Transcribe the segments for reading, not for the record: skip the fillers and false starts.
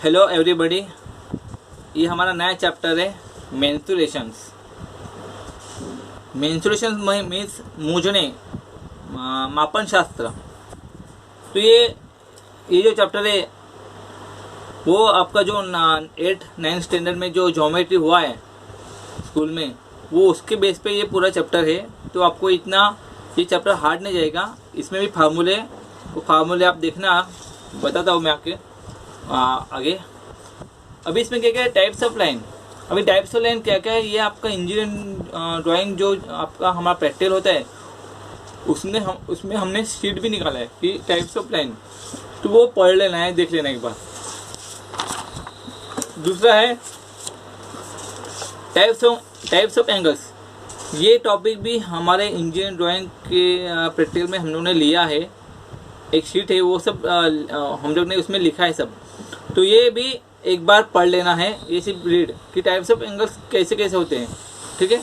Hello everybody, ये हमारा नया चैप्टर है मेंस्ट्रुएशंस। मेंस्ट्रुएशंस मीन्स मूंझने, मापन शास्त्र। तो ये जो चैप्टर है वो आपका जो 8-9 स्टैंडर्ड में जो ज्योमेट्री हुआ है स्कूल में, वो उसके बेस पे ये पूरा चैप्टर है। तो आपको इतना ये चैप्टर हार्ड नहीं जाएगा। इसमें भी फार्मूले, वो फार्मूले आप देखना, बताता हूँ मैं आगे। अभी इसमें क्या क्या है, टाइप्स ऑफ लाइन। अभी टाइप्स ऑफ लाइन क्या क्या है, ये आपका इंजीनियरिंग ड्राइंग जो आपका हमारा प्रैक्टिकल होता है उसमें हमने शीट भी निकाला है कि टाइप्स ऑफ लाइन, तो वो पढ़ लेना है, देख लेना एक बार। दूसरा है टाइप्स ऑफ एंगल्स। ये टॉपिक भी हमारे इंजीनियरिंग ड्राइंग के प्रैक्टिकल में हम लोगों ने लिया है। एक शीट है, वो सब हम लोग ने उसमें लिखा है सब। तो ये भी एक बार पढ़ लेना है, ये सिर्फ रीड कि टाइप्स ऑफ एंगल्स कैसे कैसे होते हैं, ठीक है।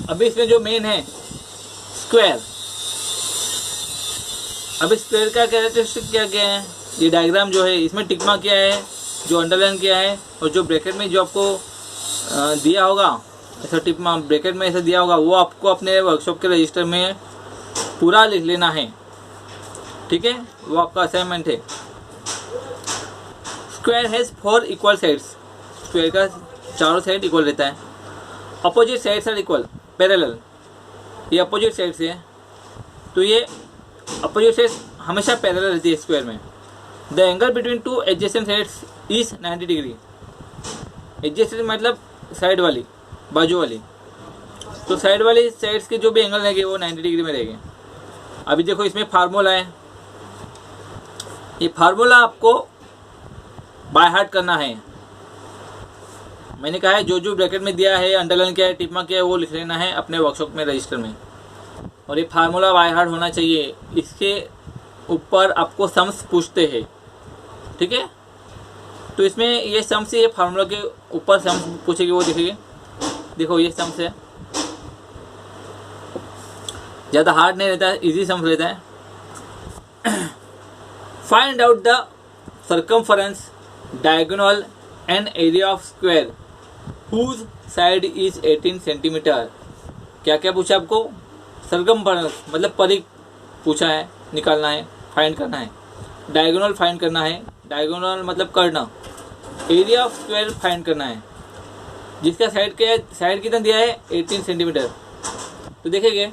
अभी इसमें जो मेन है स्क्वायर। अभी स्क्वायर का कैरेक्टरिस्टिक क्या क्या है, ये डायग्राम जो है इसमें टिक मार्क किया है, जो अंडरलाइन किया है, और जो ब्रैकेट में जो आपको दिया होगा ऐसा टिक मार्क ब्रैकेट में ऐसा दिया होगा, वो आपको अपने वर्कशॉप के रजिस्टर में पूरा लिख लेना है, ठीक है। वो आपका असाइनमेंट है। Square has 4 equal sides. Square का चारों साइड इक्वल रहता है। Opposite sides are equal, parallel. ये अपोजिट साइड्स है, तो ये अपोजिट साइड्स हमेशा पैरेलल रहती है स्क्वायर में। The angle between 2 adjacent sides is 90 degree. Adjacent मतलब साइड वाली, बाजू वाली। तो साइड वाली साइड्स के जो भी एंगल रहेंगे वो 90 डिग्री में रहेंगे। अभी देखो इसमें फार्मूला है, ये फार्मूला आपको बाय हार्ट करना है। मैंने कहा है जो जो ब्रैकेट में दिया है, अंडरलाइन किया है, टिक मार्क किया है, वो लिख लेना है अपने वर्कशॉप में रजिस्टर में। और ये फार्मूला बाय हार्ट होना चाहिए। इसके ऊपर आपको सम्स पूछते हैं, ठीक है। तो इसमें ये सम्स, ये फार्मूला के ऊपर सम्स पूछेगी, वो देखिए। देखो ये सम्स है, ज़्यादा हार्ड नहीं रहता है, इजी सम्स रहता है। Find out the circumference, diagonal and area of square whose side is 18 centimetre. क्या क्या पूछा आपको, सर्कमफरेंस मतलब परिघ पूछा है, निकालना है, फाइंड करना है। डायगोनल फाइंड करना है, डायगोनल मतलब कर्ण। एरिया ऑफ स्क्वायर फाइंड करना है, जिसका साइड कितना दिया है 18 सेंटीमीटर। तो देखेंगे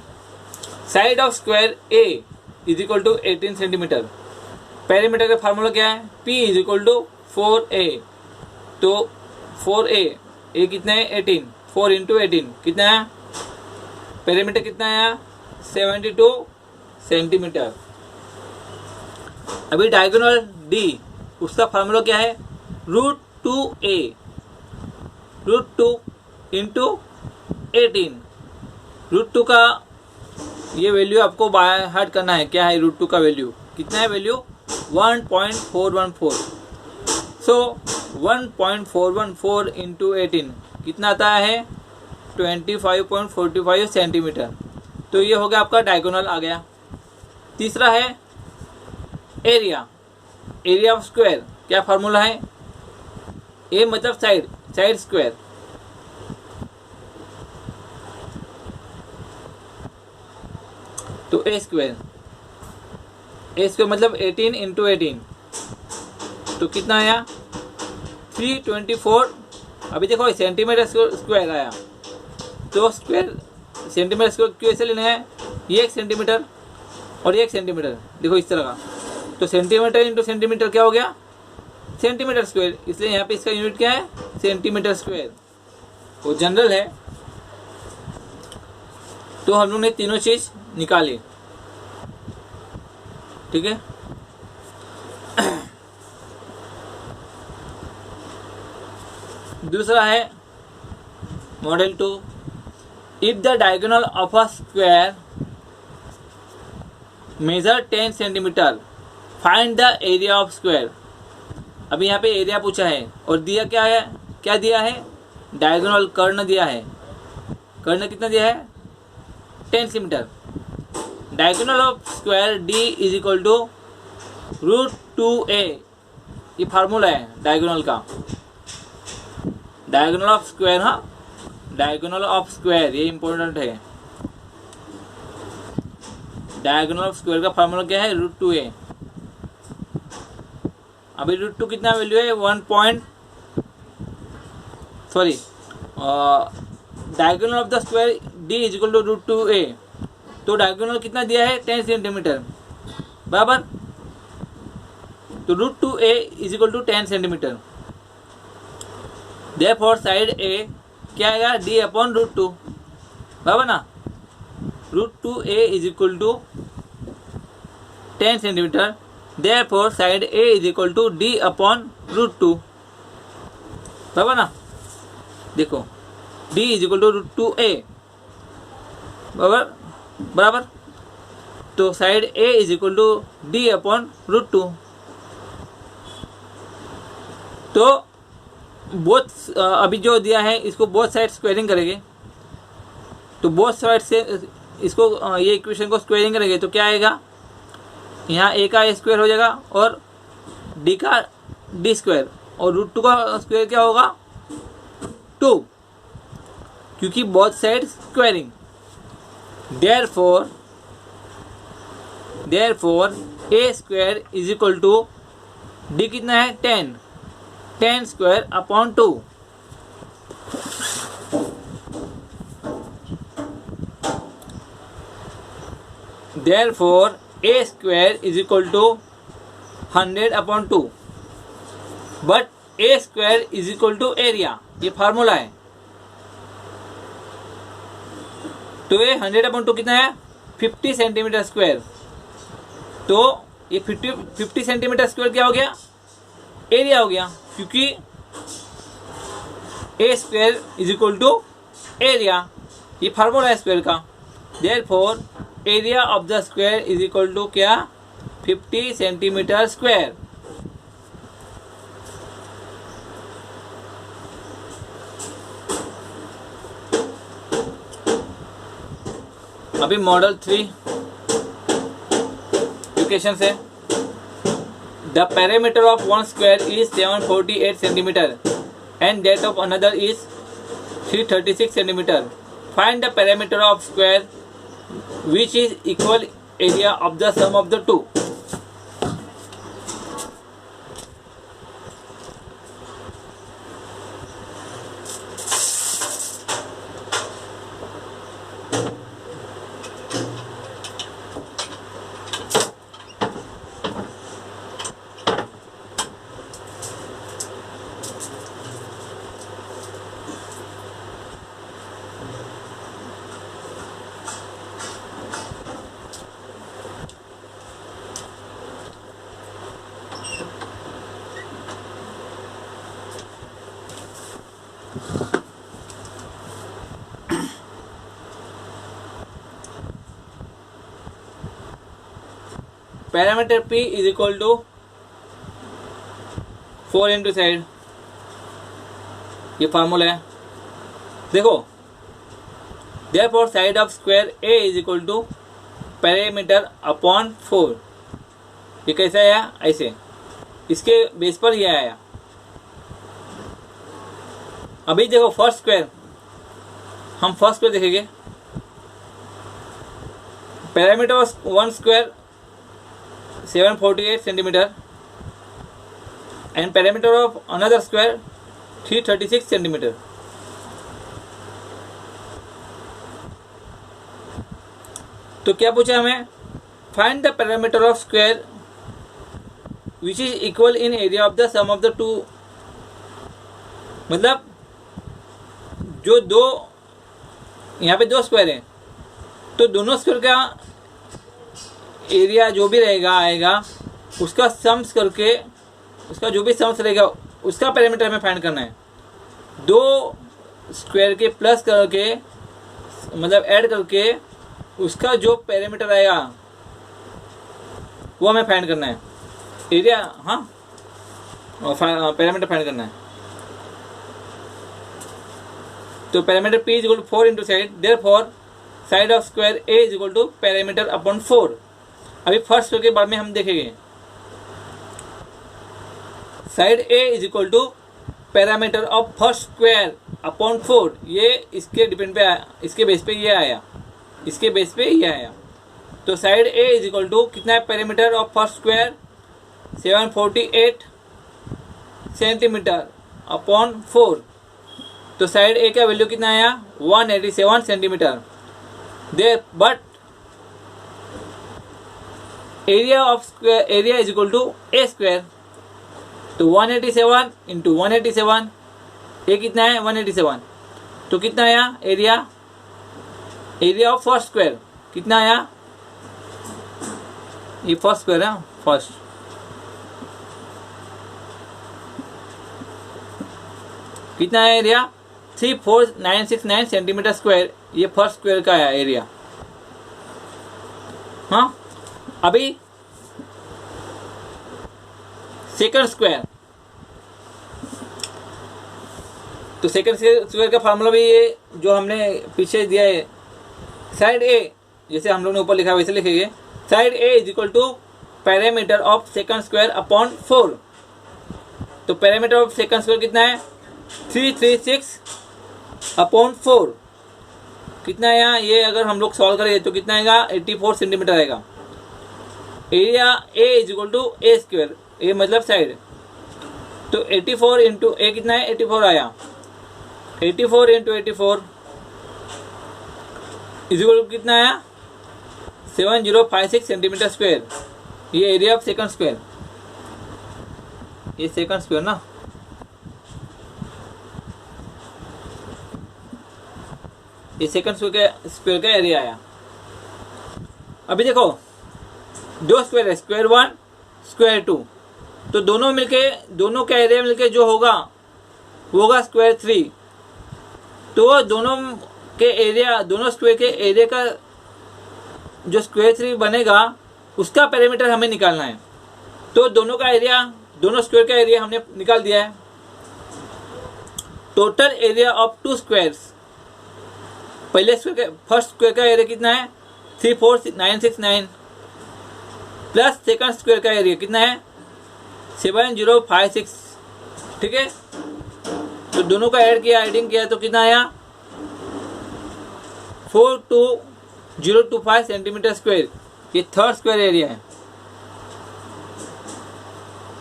side of square A is equal to 18 centimetre. Perimeter का फार्मूला क्या है, P is equal to 4A। तो 4A, ए कितना है 18, 4 इंटू 18 कितना है, पेरीमीटर कितना है 72 सेंटीमीटर। अभी डायगोनल D, उसका फार्मूला क्या है, √2A, √2 इंटू 18। √2 का ये वैल्यू आपको बाय हार्ट करना है। क्या है √2 का वैल्यू, कितना है वैल्यू 1.414। सो 1.414 इंटू 18 कितना आता है 25.45 सेंटीमीटर। तो ये हो गया आपका डायगोनल आ गया। तीसरा है एरिया, एरिया ऑफ स्क्वायर। क्या फार्मूला है, ए मतलब साइड स्क्वायर। तो ए स्क्वायर मतलब 18 इंटू 18, तो कितना आया 324। अभी देखो सेंटीमीटर स्क्वायर आया, तो स्क्वायर सेंटीमीटर स्क्वायर क्यों ऐसे लेना है, ये 1 सेंटीमीटर और ये 1 सेंटीमीटर, देखो इस तरह का। तो सेंटीमीटर इंटू सेंटीमीटर क्या हो गया, सेंटीमीटर स्क्वायर। इसलिए यहाँ पे इसका यूनिट क्या है, सेंटीमीटर स्क्वायर। वो जनरल है। तो हम लोग ने तीनों चीज निकाली, ठीक है। दूसरा है model 2। If the diagonal of a square measure 10 centimetre, find the area of square. अभी यहाँ पे एरिया पूछा है और दिया क्या है, क्या दिया है, डायगोनल कर्ण दिया है। कर्ण कितना दिया है 10 centimetre. Diagonal of square D is equal to √2A ये फार्मूला है डायगोनल का, डायगोनल ऑफ स्क्वायर। हाँ, डायगोनल ऑफ स्क्वायर ये इंपॉर्टेंट है। डायगोनल ऑफ स्क्वायर का फार्मूला क्या है? √2a। अभी √2 कितना वैल्यू है? Diagonal of the square d is equal to √2a। तो डायगोनल कितना दिया है? 10 सेंटीमीटर, बराबर। तो √2a is equal to 10 centimetre. Therefore side a क्या आएगा? d अपॉन √2, बराबर ना। √2a is equal to 10 centimetre. Therefore side a is equal to d upon √2, बराबर ना। देखो d is equal to √2a, बराबर। तो side a is equal to d upon √2। तो बोथ अभी जो दिया है इसको बोथ साइड स्क्वायरिंग करेंगे। तो बोथ साइड से इसको ये इक्वेशन को स्क्वायरिंग करेंगे तो क्या आएगा? यहाँ a का स्क्वायर हो जाएगा और d का d स्क्वायर, और √2 का स्क्वायर क्या होगा? 2, क्योंकि both side squaring. Therefore a square is equal to d कितना है? 10 square upon 2। Therefore a square is equal to 100 upon 2, but a square is equal to area, ये फार्मूला है। तो ये 100 अपॉन 2 कितना है? 50 सेंटीमीटर स्क्वायर। तो ये 50 सेंटीमीटर स्क्वायर क्या हो गया? एरिया हो गया, क्योंकि a square is equal to area, ये फार्मूला है स्क्वायर का। Therefore area of the square is equal to क्या? 50 सेंटीमीटर स्क्वायर। अभी मॉडल 3 इक्वेशन से the parameter of one square is 748 centimetre and that of another is 336 centimetre. Find the parameter of square which is equal area of the sum of the two। Parameter p is equal to 4 into side, ये formula है। देखो therefore side of square a is equal to parameter upon 4। ये कैसे आया? ऐसे, इसके base पर ये आया। अभी देखो फर्स्ट स्क्वायर, हम फर्स्ट स्क्वायर देखेंगे। Parameter of one square 748 centimetre and parameter of another square 336 centimetre. तो क्या पूछा हमें? Find the parameter of square which is equal in area of the sum of the two. मतलब जो दो, यहाँ पे दो स्क्वायर हैं, तो दोनों स्क्वायर का एरिया जो भी रहेगा आएगा, उसका सम्स करके, उसका जो भी सम्स रहेगा उसका पैरामीटर हमें फाइंड करना है। दो स्क्वायर के प्लस करके, मतलब ऐड करके, उसका जो पैरामीटर आएगा वो हमें फाइंड करना है। एरिया, हाँ, पैरामीटर फाइंड करना है। तो parameter p is equal to 4 into side, therefore side of square a is equal to parameter upon 4। अभी फर्स्ट के बारे में हम देखेंगे। Side A is equal to parameter of first square upon 4, ये इसके डिपेंड पे आया, इसके बेस पे ये आया, इसके बेस पे ये आया। तो side A is equal to कितना है, parameter of first square 748 centimetre upon 4। तो साइड ए का वैल्यू कितना आया, 187 centimetre. They but area of square, area is equal to A square. तो 187 इंटू 187, ये कितना है 187, तो कितना आया area, area of first square कितना आया, ये फर्स्ट स्क्वायर है, फर्स्ट कितना है एरिया 34969 सेंटीमीटर स्क्वायर, ये फर्स्ट स्क्वायर का आया एरिया। हाँ, अभी सेकंड स्क्वायर, तो सेकंड स्क्वायर का फार्मूला भी ये जो हमने पीछे दिया है, साइड ए जैसे हम लोग ने ऊपर लिखा है वैसे लिखेंगे, side A is equal to parameter of second square upon 4। तो पैरामीटर ऑफ सेकंड स्क्वायर कितना है 336 अपॉन 4, कितना आया, ये अगर हम लोग सॉल्व करेंगे तो कितना आएगा 84 सेंटीमीटर आएगा। Area A is equal to A square, A मतलब साइड, तो 84 इंटू ए कितना है 84 आया, 84 इंटू 84 इज इक्वल टू कितना आया 7056 सेंटीमीटर स्क्वायर, ये एरिया ऑफ सेकंड स्क्वायर, ये सेकंड स्क्वायर ना, ये सेकंड स्क्वायर का एरिया आया। अभी देखो दो स्क्वायर है, स्क्वायर 1 स्क्वायर 2, तो दोनों मिलके, दोनों का एरिया मिलके जो होगा वो होगा स्क्वायर 3। तो दोनों के एरिया, दोनों स्क्वायर के एरिया का जो स्क्वायर 3 बनेगा उसका पैरामीटर हमें निकालना है। तो दोनों का एरिया, दोनों स्क्वायर का एरिया हमने निकाल दिया है। Total area of to squares, पहले स्क्वायर, फर्स्ट स्क्वायर का एरिया कितना है 34969 प्लस सेकंड स्क्वायर का एरिया कितना है 7056, ठीक है। तो दोनों का ऐड किया, एडिंग किया तो कितना आया 42025 सेंटीमीटर स्क्वायर, ये थर्ड स्क्वायर एरिया है,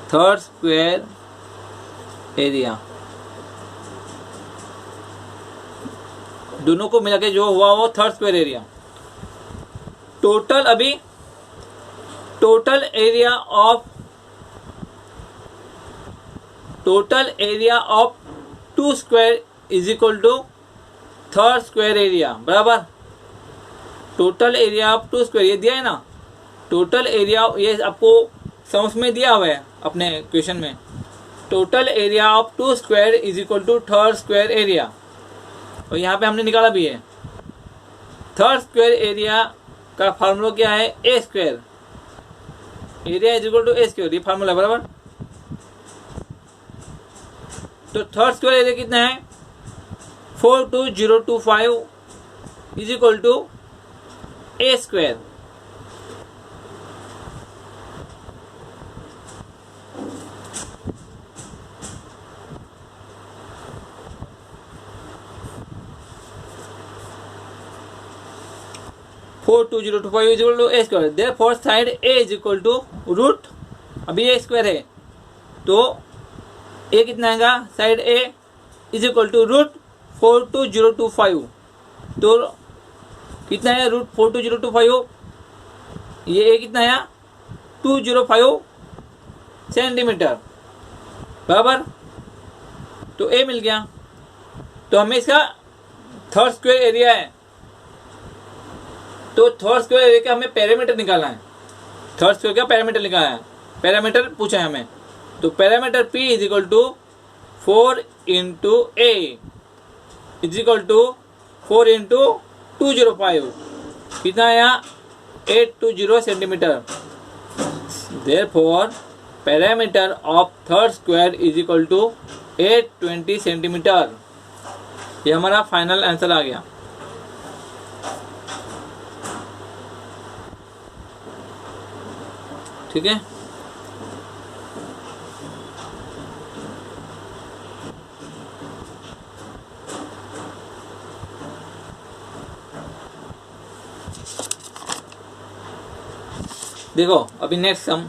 थर्ड स्क्वायर एरिया। दोनों को मिला के जो हुआ वो थर्ड स्क्वायर एरिया। टोटल, अभी total area of two square is equal to third square area, बराबर। Total area of two square, ये दिया है ना, टोटल एरिया, ये आपको समझ में दिया हुआ है अपने क्वेश्चन में। Total area of two square is equal to third square area, और यहाँ पे हमने निकाला भी है। थर्ड स्क्वायर एरिया का फार्मूला क्या है A square, area is equal to A square, ये फार्मूला बराबर। तो थर्ड स्क्वायर एरिया कितना है 42025 is equal to A square. Is equal to A square, therefore side A is equal to root, अभी A square है तो ए कितना आएगा, side A is equal to root 42025, तो कितना है रूट 42025, ये ए कितना आया 205 सेंटीमीटर, बराबर। तो ए मिल गया। तो हमें इसका थर्ड स्क्वायर एरिया है, तो थर्ड स्क्वायर एरिया का हमें पैरामीटर निकालना है, थर्ड स्क्वायर का पैरामीटर निकालना है, पैरामीटर पूछा है हमें। तो parameter P is equal to 4 into a is equal to 4 into 205, कितना आया 820 centimetre. Therefore parameter of third square is equal to 820 centimetre. ये हमारा फाइनल आंसर आ गया। ठीक है। देखो अभी next sum,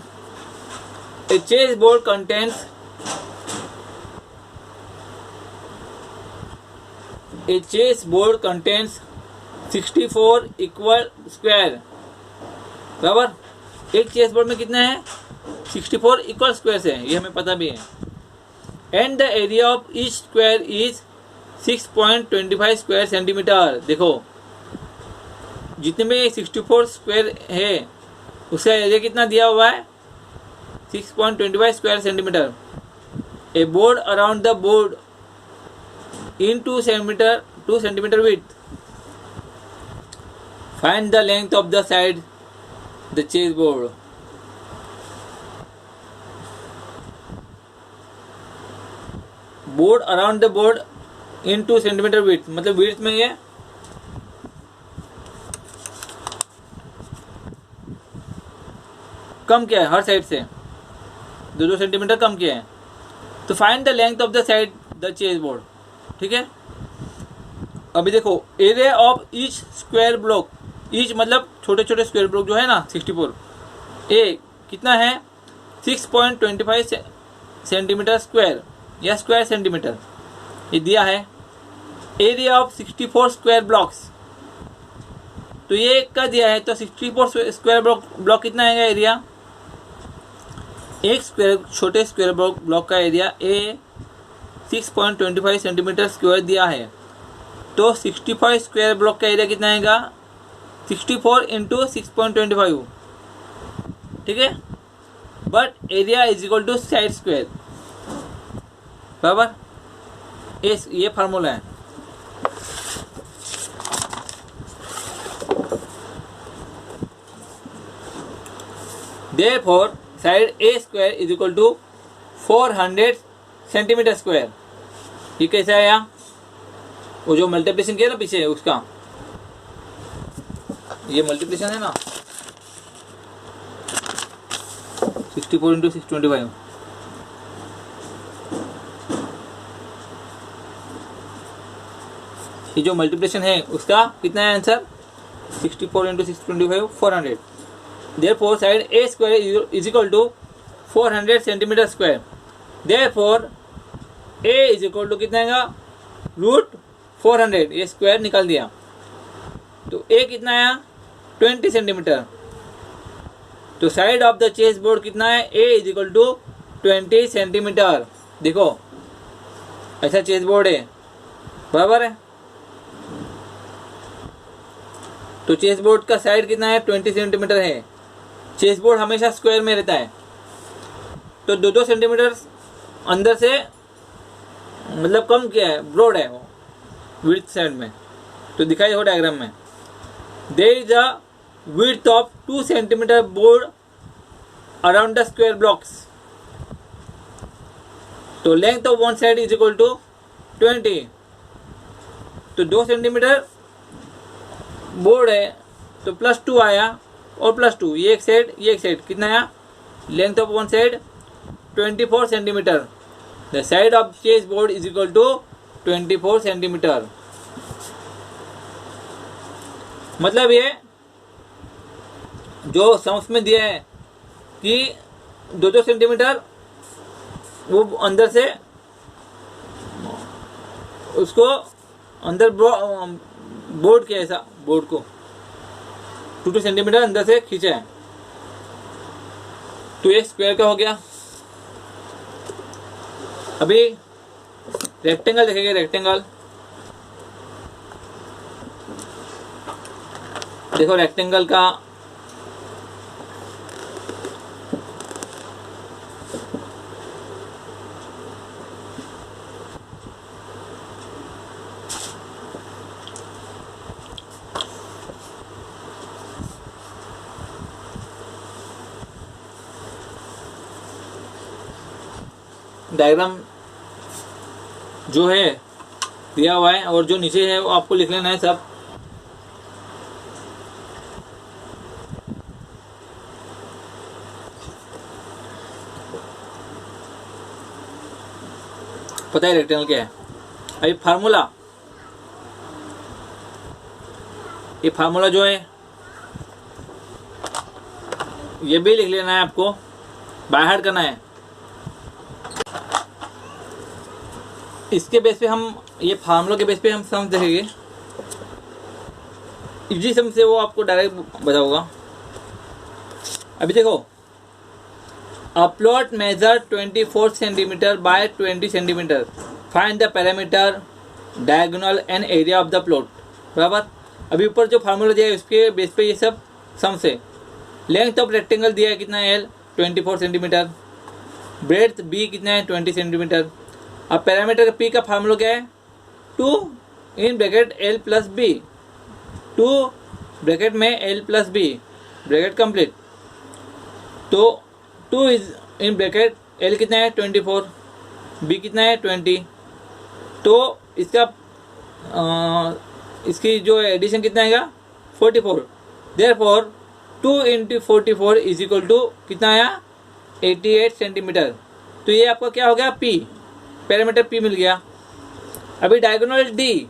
a chess board contains A chess board contains 64 equal square, बराबर। एक चेस बोर्ड में कितना है, 64 इक्वल स्क्वायर्स है, ये हमें पता भी है। And the area of each square is 6.25 square centimetre. देखो जितने में 64 स्क्वायर है उसका एरिया कितना दिया हुआ है, 6.25 square centimetre. A board around the board in 2 centimeter width. Find the length of the side the chess board. Board around the board in 2 centimeter width, मतलब width में ये कम किया है, हर साइड से 2 सेंटीमीटर कम किया है। तो find the length of the side the chess board, ठीक है। अभी देखो area of each square block, each मतलब छोटे छोटे स्क्वायर ब्लॉक जो है ना 64, ए कितना है 6.25 सेंटीमीटर स्क्वायर या स्क्वायर सेंटीमीटर, ये दिया है। एरिया ऑफ 64 स्क्वायर ब्लॉक्स, तो ये का दिया है, तो 64 स्क्वायर ब्लॉक कितना आएगा एरिया, एक स्क्वायर छोटे स्क्वायर ब्लॉक का एरिया ए 6.25 सेंटीमीटर स्क्वायर दिया है। तो 65 स्क्वायर ब्लॉक का एरिया कितना आएगा, 64 इंटू 6.25, ठीक है। But area is equal to side square, बराबर। ये फार्मूला है। Therefore side a square is equal to 400 centimetre square. ये कैसे आया, वो जो मल्टीप्लिकेशन किया ना पीछे उसका, ये मल्टीप्लिकेशन है ना 64 इंटू 625, ये जो मल्टीप्लिकेशन है उसका कितना है answer, 64 into 625 400। Therefore side a square is equal to 400 centimetre square. Therefore a is equal to कितना आएगा, रूट 400, ये स्क्वायर निकाल दिया, तो ए कितना आया 20 सेंटीमीटर। तो side of the chess board कितना है, a is equal to 20 centimetre. देखो ऐसा चेस बोर्ड है, बराबर है। तो चेस बोर्ड का साइड कितना है 20 सेंटीमीटर है। चेस बोर्ड हमेशा स्क्वायर में रहता है, तो 2 सेंटीमीटर अंदर से मतलब कम किया है, ब्रॉड है वो विड्थ साइड में, तो दिखाई हो डायग्राम में। There is a width of 2 centimetre border around the square blocks. तो length of one side is equal to 20, तो 2 सेंटीमीटर बोर्ड है तो +2 आया और +2, ये एक साइड कितना आया, length of one side 24 centimetre. The side of chess board is equal to 24 centimetre. मतलब ये जो सम्स में दिया है कि 2 सेंटीमीटर वो अंदर से उसको अंदर बोर्ड के ऐसा बोर्ड को 2 सेंटीमीटर अंदर से खींचा है, तो ये स्क्वायर का हो गया। अभी रेक्टेंगल देखेंगे। रेक्टेंगल देखो, रेक्टेंगल का डायग्राम जो है दिया हुआ है और जो नीचे है वो आपको लिख लेना है सब। पता है रेक्टेंगल क्या है। अभी फार्मूला, ये फार्मूला जो है ये भी लिख लेना है आपको, बाय हार्ट करना है। इसके बेस पे हम, ये फार्मूला के बेस पे हम सम देखेंगे। इजी सम से वो आपको डायरेक्ट बताऊंगा। अभी देखो, a plot measure 24 centimetre by 20 centimetre, find the parameter, diagonal and area of the plot. बराबर। अभी ऊपर जो फार्मूला दिया है उसके बेस पे ये सब सम से। लेंथ ऑफ रेक्टेंगल दिया है कितना है, एल 24 सेंटीमीटर, ब्रेड्थ बी कितना है 20 सेंटीमीटर। अब पैरामीटर पी का फार्मूला क्या है, 2 in bracket L plus B, 2 bracket में L plus B, bracket complete. तो 2 इज इन ब्रैकेट एल कितना है 24, बी कितना है 20। तो इसका इसकी जो एडिशन कितना आएगा 44। Therefore 2 into 44 is equal to कितना आया 88 सेंटीमीटर। तो ये आपका क्या हो गया पी, पैरामीटर पी मिल गया। अभी डायगोनल डी,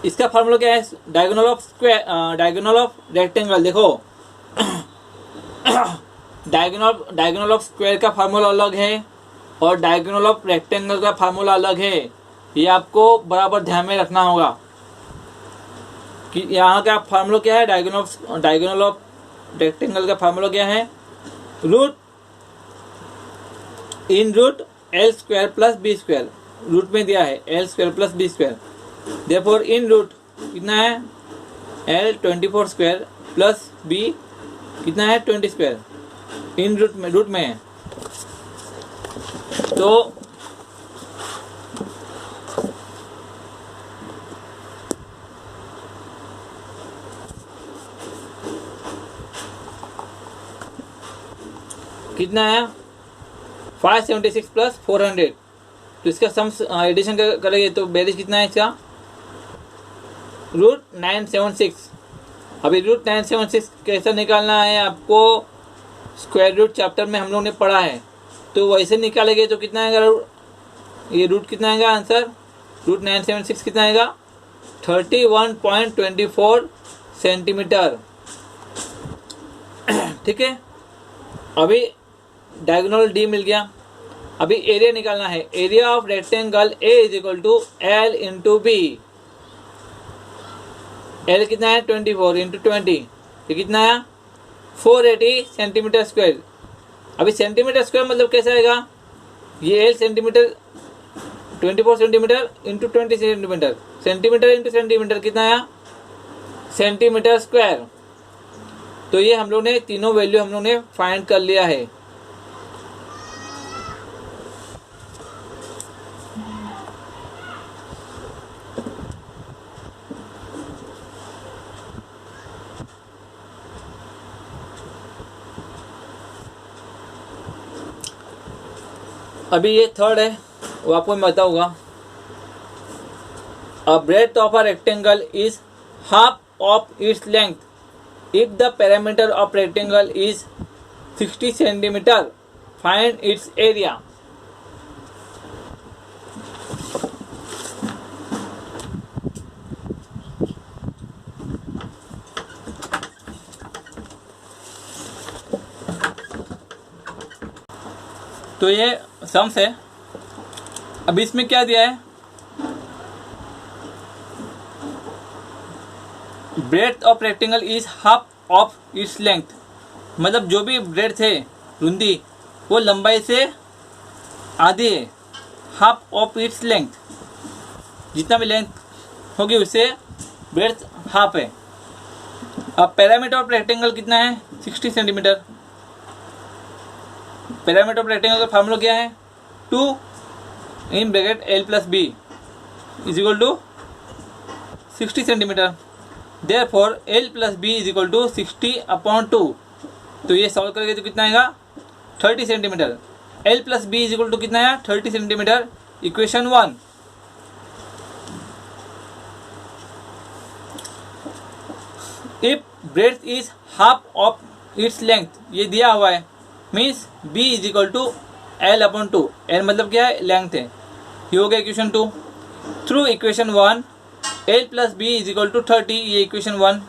इसका फार्मूला क्या है, diagonal of square, diagonal of rectangle. देखो डायगोनल ऑफ स्क्वायर का फार्मूला अलग है और डायगोनल ऑफ रेक्टेंगल का फार्मूला अलग है। ये आपको बराबर ध्यान में रखना होगा कि यहाँ का फार्मूला क्या है, डायगोनल ऑफ रेक्टेंगल का फार्मूला क्या है, root in root L square plus B square. Root में दिया है L square plus B square. Therefore in root कितना है एल 24 स्क्वायर प्लस बी कितना है 20 स्क्वायर। इन रूट में है। तो कितना है 576 प्लस 400। तो इसका सम एडिशन करेंगे तो बेरिज कितना है इसका, रूट 976। अभी रूट 976 कैसा निकालना है आपको, स्क्वायर रूट चैप्टर में हम लोग ने पढ़ा है। तो वैसे निकालेंगे तो कितना आएगा, ये रूट कितना आएगा आंसर, रूट 976 कितना आएगा 31.24 सेंटीमीटर। ठीक है। अभी डायगोनल डी मिल गया। अभी एरिया निकालना है, area of rectangle a is equal to l into b. L कितना है 24 इंटू 20, ये कितना है 480 सेंटीमीटर स्क्वायर। अभी सेंटीमीटर स्क्वायर मतलब कैसा आएगा, ये l centimetre 24 centimetre into 20 centimetre, centimetre into centimetre कितना आया सेंटीमीटर स्क्वायर। तो ये हम लोग ने तीनों वैल्यू हम लोग ने फाइंड कर लिया है। अभी ये थर्ड है, वो आपको मैं बताऊंगा। A breadth of a rectangle is half of its length if the parameter of rectangle is 60 centimetre, find its area. तो ये सम्स है। अब इसमें क्या दिया है, breadth of rectangle is half of its length, मतलब जो भी ब्रेड्थ है रुंदी वो लंबाई से आधी है, हाफ ऑफ इट्स लेंथ, जितना भी लेंथ होगी उससे ब्रेड्थ हाफ है। अब पैरामीटर ऑफ रेक्टेंगल कितना है 60 सेंटीमीटर। पैरामीटर ऑफ रेक्टेंगल का फार्मूला क्या है, 2 in bracket L plus b is equal to 60 centimetre. Therefore l plus b is equal to 60/2। तो ये सॉल्व करेंगे तो कितना आएगा 30 centimetre. L plus b is equal to कितना आया 30 centimetre. Equation 1। If breadth is half of its length, ये दिया हुआ है, means b is equal to L/2। L मतलब क्या है लेंथ है। ये हो गया equation 2। Through equation 1 l plus b is equal to 30, ये इक्वेशन 1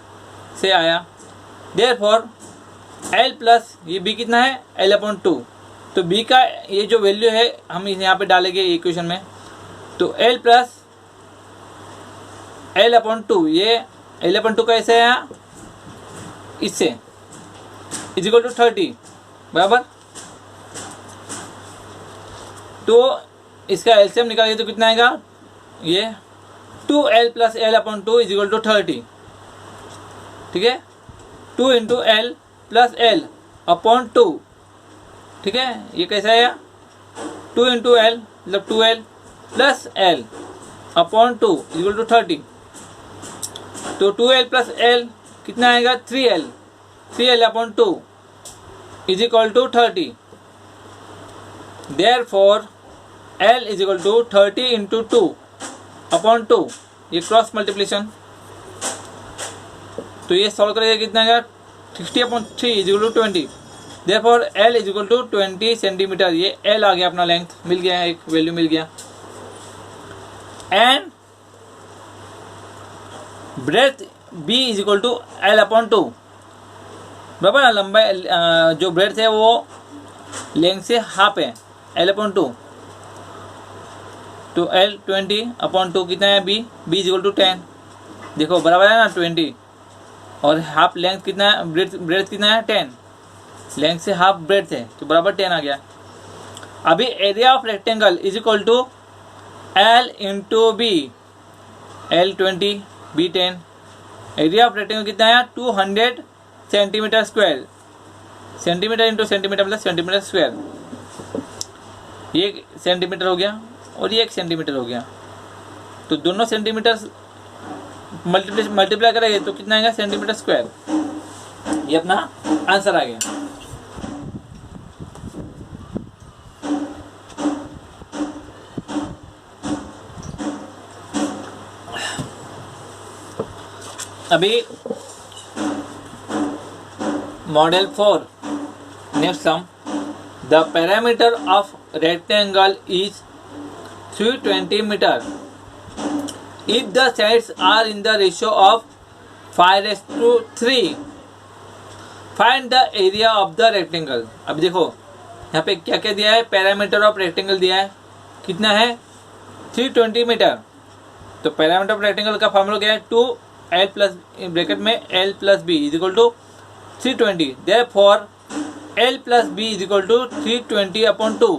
से आया। देयरफॉर एल प्लस ये बी कितना है L/2। तो बी का ये जो वैल्यू है हम यहाँ पे डालेंगे इक्वेशन में। तो एल प्लस L/2 ये L/2 कैसे है इससे इज इक्वल टू 30 बराबर। तो इसका एलसीएम निकालिए तो कितना आएगा ये 2L plus L/2 is equal to 30। ठीक है 2 into L plus l upon 2। ठीक है ये कैसा आया 2 इंटू एल मतलब 2L plus l upon 2 is equal to 30। तो 2L प्लस एल कितना आएगा 3L upon 2 is equal to 30। Therefore L is equal to 30 into 2 upon 2। ये क्रॉस मल्टीप्लिकेशन। तो ये सॉल्व करेगा कितना आएगा 60/3 is equal to 20। Therefore L is equal to 20 centimetre. ये L आ गया अपना लेंथ मिल गया है, एक वैल्यू मिल गया। And breadth B is equal to L/2 बराबर। लंबाई जो ब्रेथ है वो लेंथ से हाफ है L/2। तो L 20/2 कितना है B इज इक्वल टू 10। देखो बराबर है ना 20 और हाफ लेंथ कितना है ब्रेथ कितना है 10। लेंथ से हाफ ब्रेथ है तो बराबर 10 आ गया। अभी area of rectangle is equal to L into B। L 20 B 10। Area of rectangle कितना है 200 centimetre square. Centimetre into centimetre plus centimetre square. ये 1 सेंटीमीटर हो गया और ये 1 सेंटीमीटर हो गया। तो दोनों सेंटीमीटर मल्टीप्लाई करेंगे तो कितना आएगा सेंटीमीटर स्क्वायर। ये अपना आंसर आ गया। अभी model 4 next sum. The parameter of rectangle is 320 metre if the sides are in the ratio of 5:3 find the area of the rectangle। अब देखो यहाँ पे क्या क्या दिया है पैरामीटर ऑफ रेक्टेंगल दिया है कितना है 320 मीटर। तो पैरामीटर ऑफ रेक्टेंगल का फॉर्मूला क्या है 2L प्लस ब्रैकेट में L plus B is equal to 320। Therefore L plus B is equal to 320/2।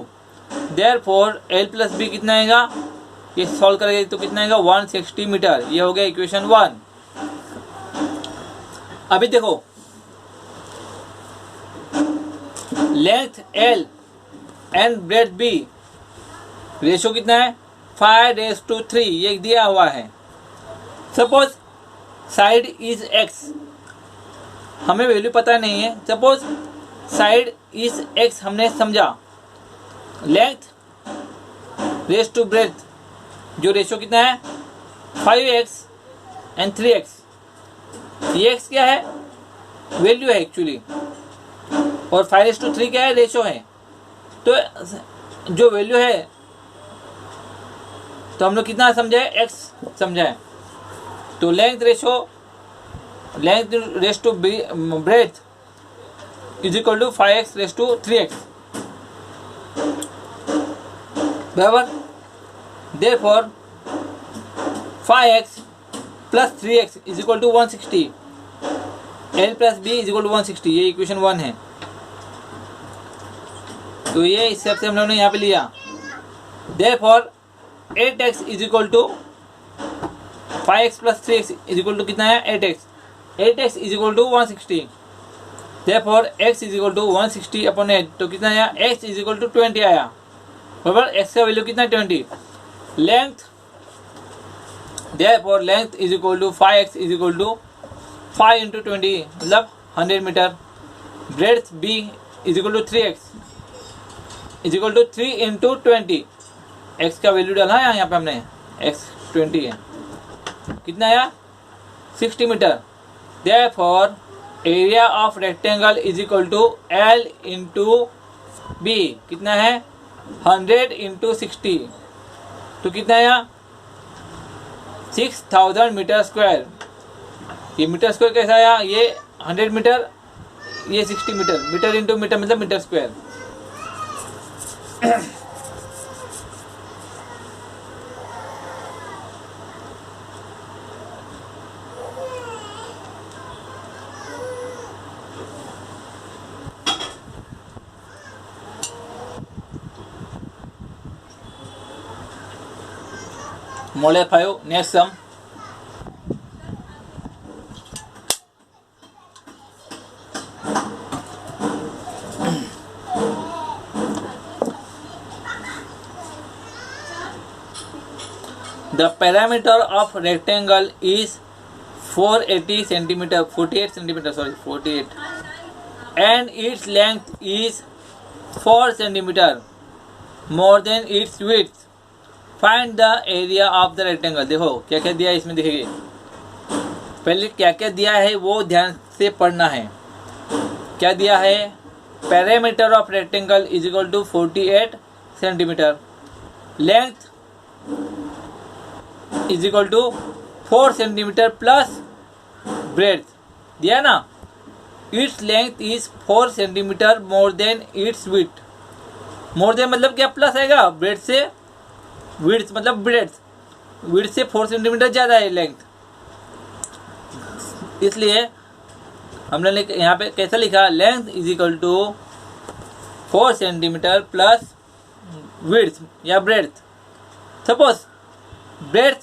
Therefore L plus B कितना आएगा ये सॉल्व करेंगे तो कितना आएगा 160 मीटर। ये हो गया इक्वेशन 1। अभी देखो length L and breadth B ratio कितना है 5:3 ये दिया हुआ है। सपोज साइड इज x हमें वैल्यू पता नहीं है। सपोज साइड इज x हमने समझा। लेंथ रेस टू ब्रेथ जो रेशियो कितना है 5x एंड 3x। ये x क्या है वैल्यू है एक्चुअली और 5:3 क्या है रेशियो है। तो जो वैल्यू है तो हम लोग कितना समझा है x समझा है। तो length race to breadth is equal to 5x race to 3x बराबर। Therefore 5x plus 3x is equal to 160। L plus B is equal to 160। ये इक्वेशन 1 है। तो ये इस हिसाब से हम लोगों ने यहाँ पे लिया। Therefore 8x is equal to 5x plus 3x is equal to कितना है 8x। 8x is equal to 160। Therefore x is equal to 160/8। तो कितना आया x is equal to 20 आया बराबर। x का वैल्यू कितना 20। Length therefore length is equal to 5x is equal to 5 into 20 मतलब 100 मीटर। Breadth B is equal to 3x is equal to 3 into 20। x का वैल्यू डाला है यहाँ पे हमने x 20 है कितना आया 60 metre. therefore area of rectangle is equal to L into B कितना है 100 into 60। तो कितना आया 6000 मीटर स्क्वायर। ये मीटर स्क्वायर कैसा आया ये 100 मीटर ये 60 मीटर, मीटर इंटू मीटर मतलब metre square. Model 5, next sum. The perimeter of rectangle is 480 centimeter, 48 centimeter, sorry, 48, and its length is 4 centimeter more than its width. Find the area of the rectangle. देखो क्या क्या दिया है इसमें, देखिए पहले क्या क्या दिया है वो ध्यान से पढ़ना है। क्या दिया है, parameter of rectangle is equal to 48 centimetre, length is equal to 4 centimetre plus breadth दिया ना। Its length is 4 centimetre more than its width. More than मतलब क्या, प्लस आएगा, ब्रेड से विड्थ मतलब ब्रेड्थ, विड्थ से 4 सेंटीमीटर ज़्यादा है लेंथ, इसलिए हमने यहाँ पे कैसा लिखा, length is equal to 4 centimetre plus width या ब्रेड्थ। Suppose breadth